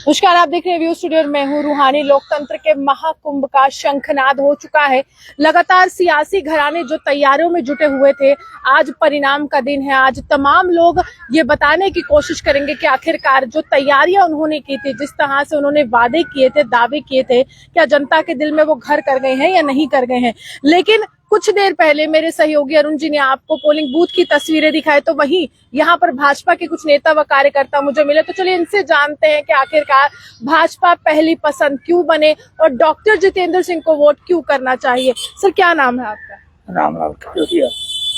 नमस्कार, आप देख रहे हैं व्यू स्टूडियो। मैं हूं रूहानी। लोकतंत्र के महाकुंभ का शंखनाद हो चुका है। लगातार सियासी घराने जो तैयारियों में जुटे हुए थे, आज परिणाम का दिन है। आज तमाम लोग ये बताने की कोशिश करेंगे कि आखिरकार जो तैयारियां उन्होंने की थी, जिस तरह से उन्होंने वादे किए थे, दावे किए थे, क्या जनता के दिल में वो घर कर गए हैं या नहीं कर गए हैं। लेकिन कुछ देर पहले मेरे सहयोगी अरुण जी ने आपको पोलिंग बूथ की तस्वीरें दिखाई, तो वहीं यहाँ पर भाजपा के कुछ नेता व कार्यकर्ता मुझे मिले। तो चलिए इनसे जानते हैं कि आखिरकार भाजपा पहली पसंद क्यों बने और डॉक्टर जितेंद्र सिंह को वोट क्यों करना चाहिए। सर, क्या नाम है आपका? रामलाल खजूरिया।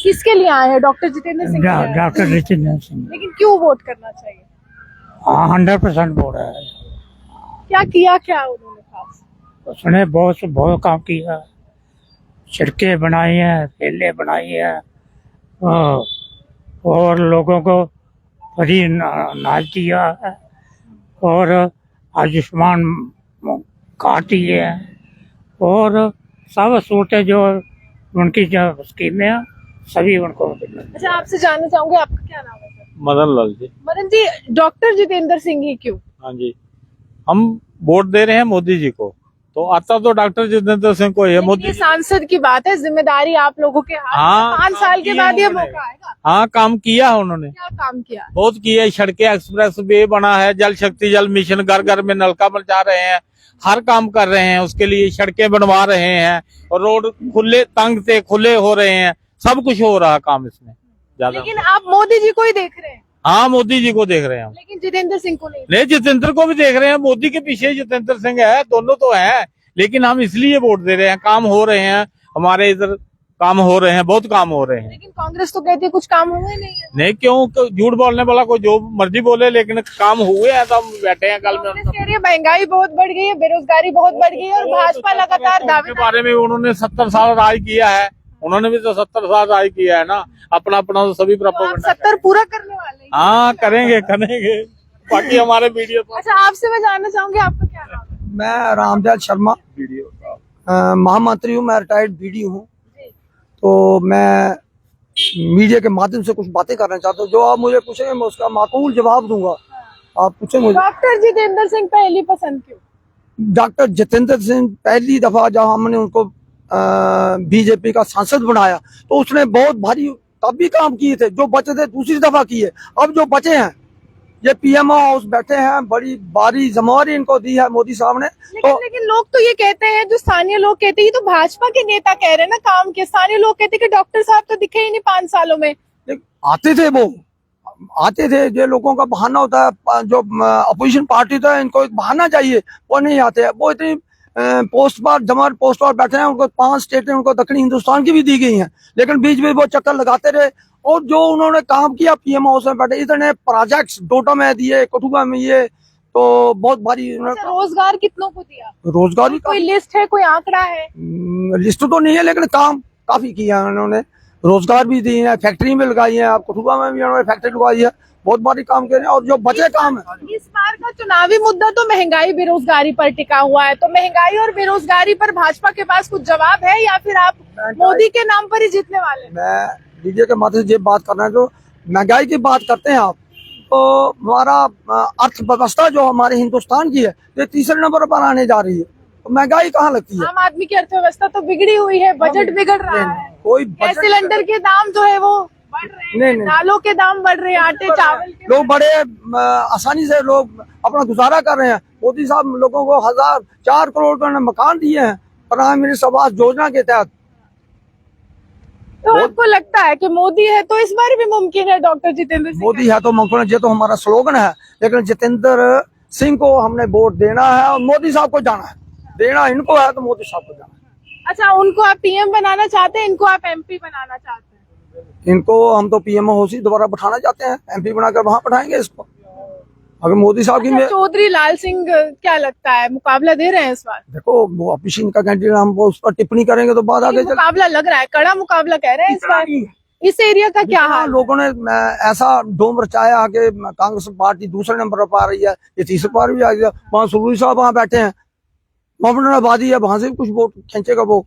किसके लिए आए हैं? डॉक्टर जितेंद्र सिंह के लिए आए हैं। डॉक्टर जितेंद्र सिंह। लेकिन क्यों वोट करना चाहिए? 100% बोल रहा है। क्या किया क्या उन्होंने खास? उसने बहुत काम किया, सड़कें बनाई हैं, ठेले बनाई है और लोगों को फ्री अनाज दिया है और आयुष्मान कार्ड दिए हैं और सब सूटें जो उनकी जो स्कीमें हैं सभी उनको। अच्छा, आपसे जानना चाहूंगे, आपका क्या नाम है सर? मदन लाल जी। मदन जी, डॉक्टर जितेंद्र सिंह ही क्यों? हाँ जी, हम वोट दे रहे हैं मोदी जी को, तो आता तो डॉक्टर जितेंद्र सिंह को है। मोदी सांसद की बात है, जिम्मेदारी आप लोगों के हाथ में। 5 साल के बाद ये मौका आएगा। हाँ, काम किया है उन्होंने। क्या काम किया? बहुत किया है। सड़कें, एक्सप्रेस वे बना है, जल शक्ति जल मिशन, घर घर में नलका पहुंचा रहे हैं, हर काम कर रहे हैं। उसके लिए सड़कें बनवा रहे हैं और रोड खुले तंग से खुले हो रहे हैं। सब कुछ हो रहा काम इसमें ज्यादा। लेकिन आप मोदी जी को ही देख रहे हैं। हाँ, मोदी जी को देख रहे हैं हम। लेकिन जितेंद्र सिंह को नहीं। नहीं, जितेंद्र को भी देख रहे हैं। मोदी के पीछे जितेंद्र सिंह है, दोनों तो है, लेकिन हम इसलिए वोट दे रहे हैं। काम हो रहे हैं हमारे इधर, काम हो रहे हैं, बहुत काम हो रहे हैं। लेकिन कांग्रेस तो कहती है कुछ काम हुए नहीं है। नहीं, क्यों झूठ बोलने वाला कोई जो मर्जी बोले, लेकिन काम हुए हैं तो हम बैठे हैं। कल में कांग्रेस कह रही है महंगाई बहुत बढ़ गई है, बेरोजगारी बहुत बढ़ गई है और भाजपा लगातार दावे के बारे में उन्होंने 70 साल राज किया है। उन्होंने भी तो 70 साल राज किया है ना। अपना तो सभी प्रोपेगेंडा। 70 पूरा करने वाले हैं। हाँ, करेंगे बाकी हमारे वीडियो। अच्छा, आपसे मैं जानना चाहूंगी, आपका क्या नाम है? मैं रामदयाल शर्मा, महामंत्री हूँ। मैं रिटायर्ड बीडी हूँ। तो मैं मीडिया के माध्यम से कुछ बातें करना चाहता हूँ। जो आप मुझे पूछेंगे मैं उसका माकूल जवाब दूंगा। आप पूछे मुझे। डॉक्टर जितेंद्र सिंह पहली पसंद क्यों? डॉक्टर जितेंद्र सिंह पहली दफा जब हमने उनको बीजेपी का सांसद बनाया तो उसने बहुत भारी तब भी काम किए थे। जो बचे थे दूसरी दफा किए। अब जो बचे हैं ये पीएमओ हाउस बैठे हैं, बड़ी भारी जिम्मेवारी इनको दी है मोदी साहब ने। लेकिन लोग तो ये कहते हैं, जो स्थानीय लोग कहते हैं, ये तो भाजपा के नेता कह रहे हैं ना काम के। स्थानीय लोग कहते हैं कि डॉक्टर साहब तो दिखे ही नहीं 5 सालों में। आते थे, वो आते थे। जो लोगों का बहाना होता है, जो अपोजिशन पार्टी होता है, इनको एक बहाना चाहिए, वो नहीं आते। वो इतनी पोस्ट पर बैठे हैं। उनको 5 स्टेटें उनको दक्षिण हिंदुस्तान की भी दी गई हैं, लेकिन बीच में वो चक्कर लगाते रहे। और जो उन्होंने काम किया पीएम हाउस में बैठे, इतने प्रोजेक्ट्स डोडा में दिए, कठुआ में ये, तो बहुत भारी। रोजगार कितनों को दिया? रोजगार कोई लिस्ट है, कोई आंकड़ा है? लिस्ट तो नहीं है, लेकिन काम काफी किया उन्होंने। रोजगार भी दिए हैं, फैक्ट्री में लगाई है। आप कठुआ में भी उन्होंने फैक्ट्री लगाई है। बहुत भारी काम कर रहे हैं। और जो बचे काम है, इस बार का चुनावी मुद्दा तो महंगाई बेरोजगारी पर टिका हुआ है। तो महंगाई और बेरोजगारी पर भाजपा के पास कुछ जवाब है या फिर आप मोदी के नाम पर ही जीतने वाले? मैं मीडिया के माध्यम से ये बात करना है। जो महंगाई की बात करते हैं आप, तो हमारा अर्थव्यवस्था जो हमारे हिंदुस्तान की है ये तीसरे नंबर पर आने जा रही है। तो महंगाई कहाँ लगती है? आम आदमी की अर्थव्यवस्था तो बिगड़ी हुई है, बजट बिगड़ रहा है। कोई गैस सिलेंडर के दाम जो है वो बढ़ रहे हैं, दालों के दाम बढ़ रहे हैं, आटे चावल के। लोग बड़े आसानी से लोग अपना गुजारा कर रहे हैं। मोदी साहब लोगों को 4 करोड़ का मकान दिए हैं प्रधान मिनिस्टर आवास योजना के तहत। तो आपको लगता है कि मोदी है तो इस बार भी मुमकिन है डॉक्टर जितेंद्र सिंह? मोदी है तो मुमकिन है, ये तो हमारा स्लोगन है। लेकिन जितेंद्र सिंह को हमने वोट देना है और मोदी साहब को जाना है। देना इनको है तो मोदी साहब को जाना है। अच्छा, उनको आप पीएम बनाना चाहते हैं, इनको आप एमपी बनाना चाहते हैं? इनको हम तो पीएम हाउस ही दोबारा बैठाना चाहते हैं। एमपी बनाकर वहां बैठाएंगे इसको। अगर मोदी साहब की चौधरी लाल सिंह क्या लगता है, मुकाबला दे रहे हैं इस बार? देखो, वो अपोजिशन का कैंडिडेट, हम उस पर टिप्पणी करेंगे तो बाद आगे मुकाबला लग रहा है, कड़ा मुकाबला कह रहे हैं इस बार। इस एरिया का क्या हाल? लोगों ने ऐसा डोम रचाया आगे, कांग्रेस पार्टी दूसरे नंबर पर आ रही है, ये तीसरे पर भी आ गया। वहाँ सुरूरी साहब वहाँ बैठे हैं, मोहम्मद आबादी है, वहां से भी कुछ वोट खींचेगा वो।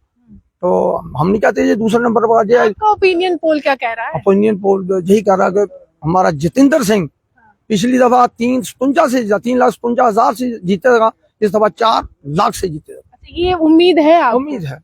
तो हम नहीं कहते ये दूसरे नंबर पर आ जाए। आपका ओपिनियन पोल क्या कह रहा है? ओपिनियन पोल यही कह रहा है कि हमारा जितेंद्र सिंह पिछली दफा 3,57,000 से जीतेगा, इस दफा 4 लाख से जीतेगा। अच्छा, ये उम्मीद है आप? उम्मीद है।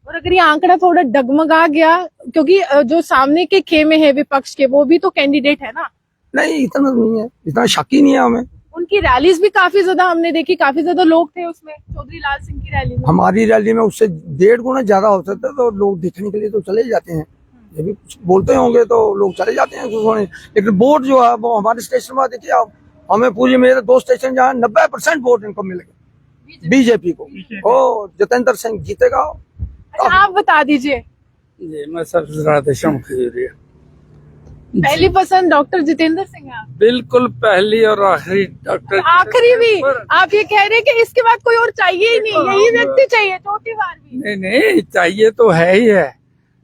और अगर ये आंकड़ा थोड़ा डगमगा गया, क्योंकि जो सामने के खेमे है विपक्ष के, वो भी तो कैंडिडेट है ना? नहीं, इतना नहीं है, इतना शक ही नहीं है हमें। उनकी रैलीज भी काफी ज्यादा हमने देखी, काफी ज्यादा लोग थे उसमें, चौधरी लाल सिंह की रैली में। हमारी रैली में उससे 1.5 गुना ज्यादा हो सकता है, तो लोग देखने के लिए तो चले जाते हैं। जब भी कुछ बोलते होंगे तो लोग चले जाते हैं कुछ होने। लेकिन वोट जो है वो हमारे स्टेशन में देखिए आप, हमें पूरी, मेरे 2 स्टेशन जहाँ 90% वोट इनको मिलेगा बीजेपी को। ओ जितेंद्र सिंह जीतेगा। अच्छा, आप बता दीजिए। जी, मैं सबसे राधेश्याम खजूरिया। पहली पसंद डॉक्टर जितेंद्र सिंह है आप? बिल्कुल पहली और आखिरी डॉक्टर। आखिरी भी? आप ये कह रहे हैं कि इसके बाद कोई और चाहिए ही नहीं, यही व्यक्ति चाहिए चौथी बार भी? नहीं नहीं, चाहिए तो है ही है।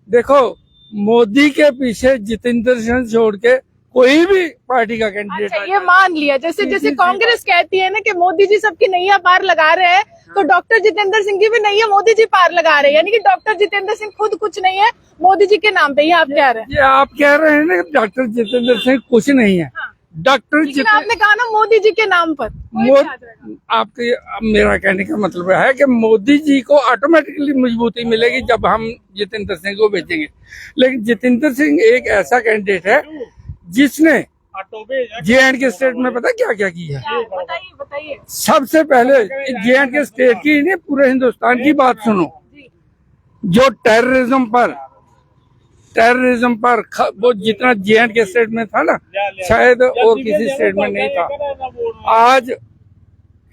देखो, मोदी के पीछे जितेंद्र सिंह छोड़ के कोई भी पार्टी का कैंडिडेट। अच्छा, ये मान लिया, जैसे जैसे कांग्रेस कहती है ना कि मोदी जी सबकी नैया पार लगा रहे हैं, तो डॉक्टर जितेंद्र सिंह की भी नैया मोदी जी पार लगा रहे हैं, यानी कि डॉक्टर जितेंद्र सिंह खुद कुछ नहीं है, मोदी जी के नाम पे ही आप कह रहे हैं? ये आप कह रहे हैं ना डॉक्टर जितेंद्र सिंह कुछ नहीं है। डॉक्टर लेकिन आपने कहा ना मोदी जी के नाम पर कोई भी आ जाएगा। आपके, मेरा कहने का मतलब है कि मोदी जी को ऑटोमेटिकली मजबूती मिलेगी जब हम जितेंद्र सिंह को भेजेंगे। लेकिन जितेंद्र सिंह एक ऐसा कैंडिडेट है जिसने JNK स्टेट में पता क्या क्या किया है। बताइए बताइए। सबसे पहले JNK स्टेट की नहीं, पूरे हिंदुस्तान की बात सुनो। जो टेररिज्म पर वो जितना JNK स्टेट में था ना, शायद और किसी स्टेट में नहीं था। आज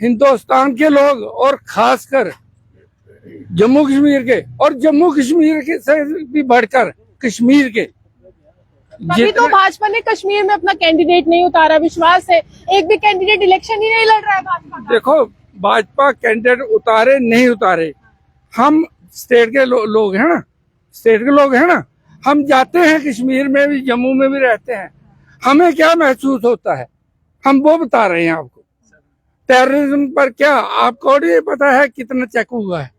हिंदुस्तान के लोग और खासकर जम्मू कश्मीर के, और जम्मू कश्मीर के से भी बढ़कर कश्मीर के, तभी तो भाजपा ने कश्मीर में अपना कैंडिडेट नहीं उतारा। विश्वास है एक भी कैंडिडेट इलेक्शन ही नहीं लड़ रहा है भाजपा का। देखो, भाजपा कैंडिडेट उतारे नहीं उतारे, हम स्टेट के लोग हैं ना, स्टेट के लोग हैं ना, हम जाते हैं कश्मीर में भी, जम्मू में भी रहते हैं, हमें क्या महसूस होता है, हम वो बता रहे हैं आपको। टेररिज्म पर क्या आपको नहीं पता है कितना चेक हुआ है?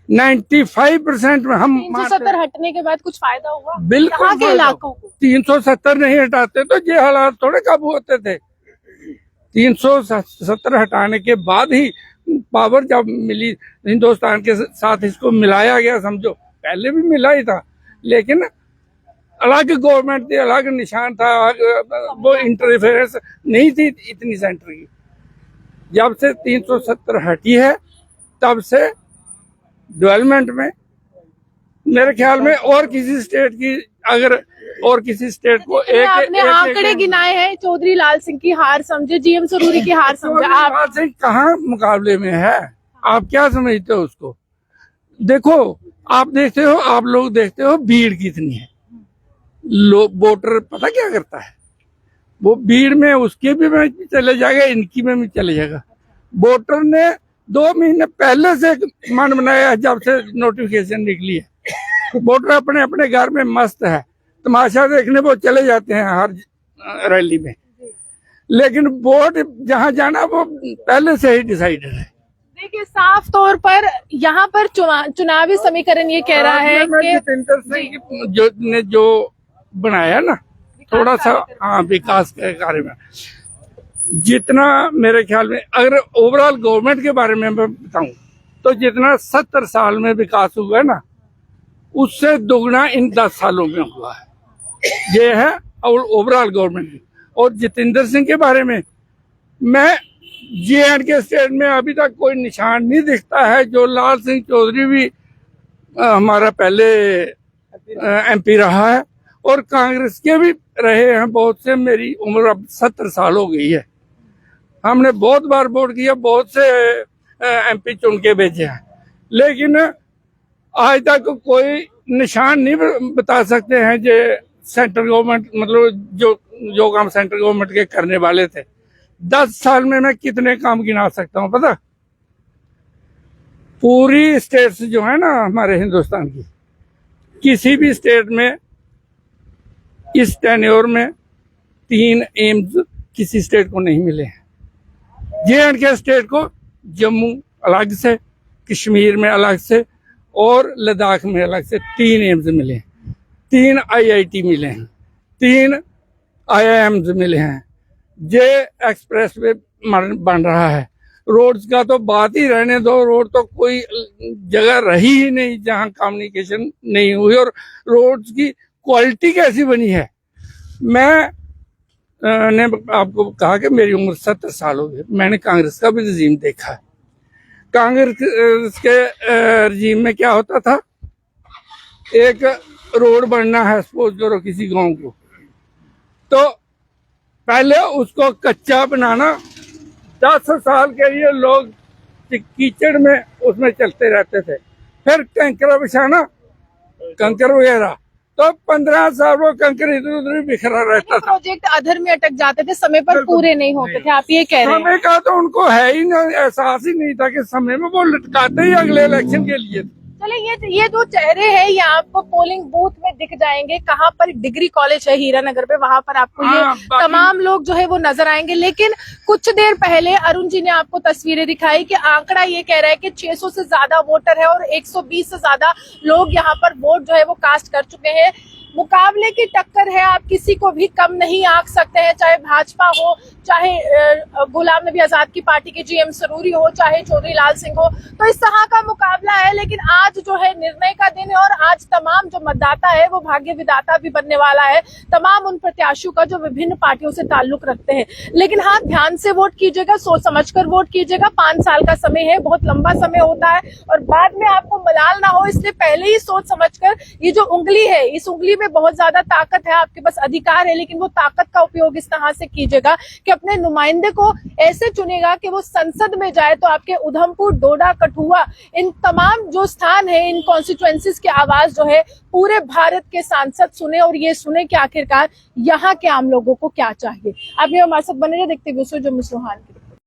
95% में हम 370 हटने के बाद कुछ फायदा हुआ? बिल्कुल यहाँ के इलाकों को 370 नहीं हटाते तो ये हालात थोड़े काबू होते थे। 370 हटाने के बाद ही पावर जब मिली, हिंदुस्तान के साथ इसको मिलाया गया, समझो पहले भी मिला ही था, लेकिन अलग गवर्नमेंट थी, अलग निशान था, वो इंटरफेरेंस नहीं थी इतनी सेंटर की। जब से 370 हटी है तब से डेवलपमेंट में, मेरे ख्याल में और किसी स्टेट की, अगर और किसी स्टेट को आपने आंकड़े गिनाए हैं, चौधरी लाल सिंह की हार समझे, GM सरूरी की हार समझे, आप लाल सिंह कहाँ मुकाबले में है? आप क्या समझते हो उसको? देखो, आप देखते हो, आप लोग देखते हो भीड़ कितनी है। लोग वोटर पता क्या करता है, वो भीड़ में उसके भी में चले जाएगा, इनकी में भी चले जाएगा। वोटर ने 2 महीने पहले से मन बनाया है, जब से नोटिफिकेशन निकली है। वोटर अपने अपने घर में मस्त है, तमाशा देखने वो चले जाते हैं हर रैली में, लेकिन वोट जहां जाना वो पहले से ही डिसाइडेड है। देखिए, साफ तौर पर यहाँ पर चुनावी समीकरण ये कह रहा है कि जितेंद्र सिंह ने जो बनाया ना, थोड़ा सा हाँ विकास के कार्य में, जितना मेरे ख्याल में, अगर ओवरऑल गवर्नमेंट के बारे में मैं बताऊं तो जितना 70 साल में विकास हुआ है ना, उससे दोगुना इन 10 सालों में हुआ है। ये है ओवरऑल गवर्नमेंट की। और जितेंद्र सिंह के बारे में, मैं JNK स्टेट में अभी तक कोई निशान नहीं दिखता है। जो लाल सिंह चौधरी भी हमारा पहले MP रहा है, और कांग्रेस के भी रहे हैं बहुत से। मेरी उम्र अब 70 साल हो गई है, हमने बहुत बार वोट किया, बहुत से MP चुन के भेजे हैं, लेकिन आज तक कोई निशान नहीं बता सकते हैं जो सेंट्रल गवर्नमेंट, मतलब जो काम सेंट्रल गवर्नमेंट के करने वाले थे। 10 साल में मैं कितने काम गिना सकता हूँ पता? पूरी स्टेट्स जो है ना हमारे हिंदुस्तान की, किसी भी स्टेट में इस टेन्योर में 3 एम्स किसी स्टेट को नहीं मिले हैं। JNK स्टेट को जम्मू अलग से, कश्मीर में अलग से, और लद्दाख में अलग से 3 एम्स मिले हैं, 3 IIT मिले हैं, 3 IIMs मिले हैं, जे एक्सप्रेस वे बन रहा है, रोड्स का तो बात ही रहने दो। रोड तो कोई जगह रही ही नहीं जहां कम्युनिकेशन नहीं हुई, और रोड्स की क्वालिटी कैसी बनी है। मैं ने आपको कहा कि मेरी उम्र 70 साल हो गई, मैंने कांग्रेस का भी रजीम देखा है। कांग्रेस के रजीम में क्या होता था, एक रोड बनना है सपोज करो किसी गांव को, तो पहले उसको कच्चा बनाना, 10 साल के लिए लोग कीचड़ में उसमें चलते रहते थे, फिर कंकरा बिछाना, कंकर वगैरह, तो 15 साल वो कंकर इधर उधर बिखरा रहता था। प्रोजेक्ट अधर में अटक जाते थे, समय पर पूरे नहीं होते थे, आप ये कह रहे हैं। समय का तो उनको है ही ना, एहसास ही नहीं था कि समय में वो लटकाते ही अगले इलेक्शन के लिए। चलिए, ये जो चेहरे हैं ये आपको पोलिंग बूथ में दिख जाएंगे। कहाँ पर डिग्री कॉलेज है हीरानगर पे, वहां पर आपको ये तमाम लोग जो है वो नजर आएंगे। लेकिन कुछ देर पहले अरुण जी ने आपको तस्वीरें दिखाई कि आंकड़ा ये कह रहा है कि 600 से ज्यादा वोटर है और 120 से ज्यादा लोग यहाँ पर वोट जो है वो कास्ट कर चुके हैं। मुकाबले की टक्कर है, आप किसी को भी कम नहीं आंक सकते हैं, चाहे भाजपा हो, चाहे गुलाम नबी आजाद की पार्टी के जीएम सरूरी हो, चाहे चौधरी लाल सिंह हो। तो इस तरह का मुकाबला है। लेकिन आज जो है निर्णय का दिन है और आज तमाम जो मतदाता है वो भाग्य विधाता भी बनने वाला है, तमाम उन प्रत्याशियों का जो विभिन्न पार्टियों से ताल्लुक रखते हैं। लेकिन हाँ, ध्यान से वोट कीजिएगा, सोच समझकर वोट कीजिएगा। 5 साल का समय है, बहुत लंबा समय होता है और बाद में आपको मलाल ना हो, इसलिए पहले ही सोच समझकर, ये जो उंगली है, इस उंगली में बहुत ज्यादा ताकत है, आपके पास अधिकार है, लेकिन वो ताकत का उपयोग इस तरह से कीजिएगा कि अपने नुमाइंदे को ऐसे चुनेगा कि वो संसद में जाए तो आपके उधमपुर, डोडा, कठुआ, इन तमाम जो स्थान है, इन कॉन्स्टिट्यूएंसीज की आवाज जो है पूरे भारत के सांसद सुने और ये सुने कि आखिरकार यहाँ के आम लोगों को क्या चाहिए। आप ये हमारे साथ बने रहिए, देखते हुए जो मिसरूहान की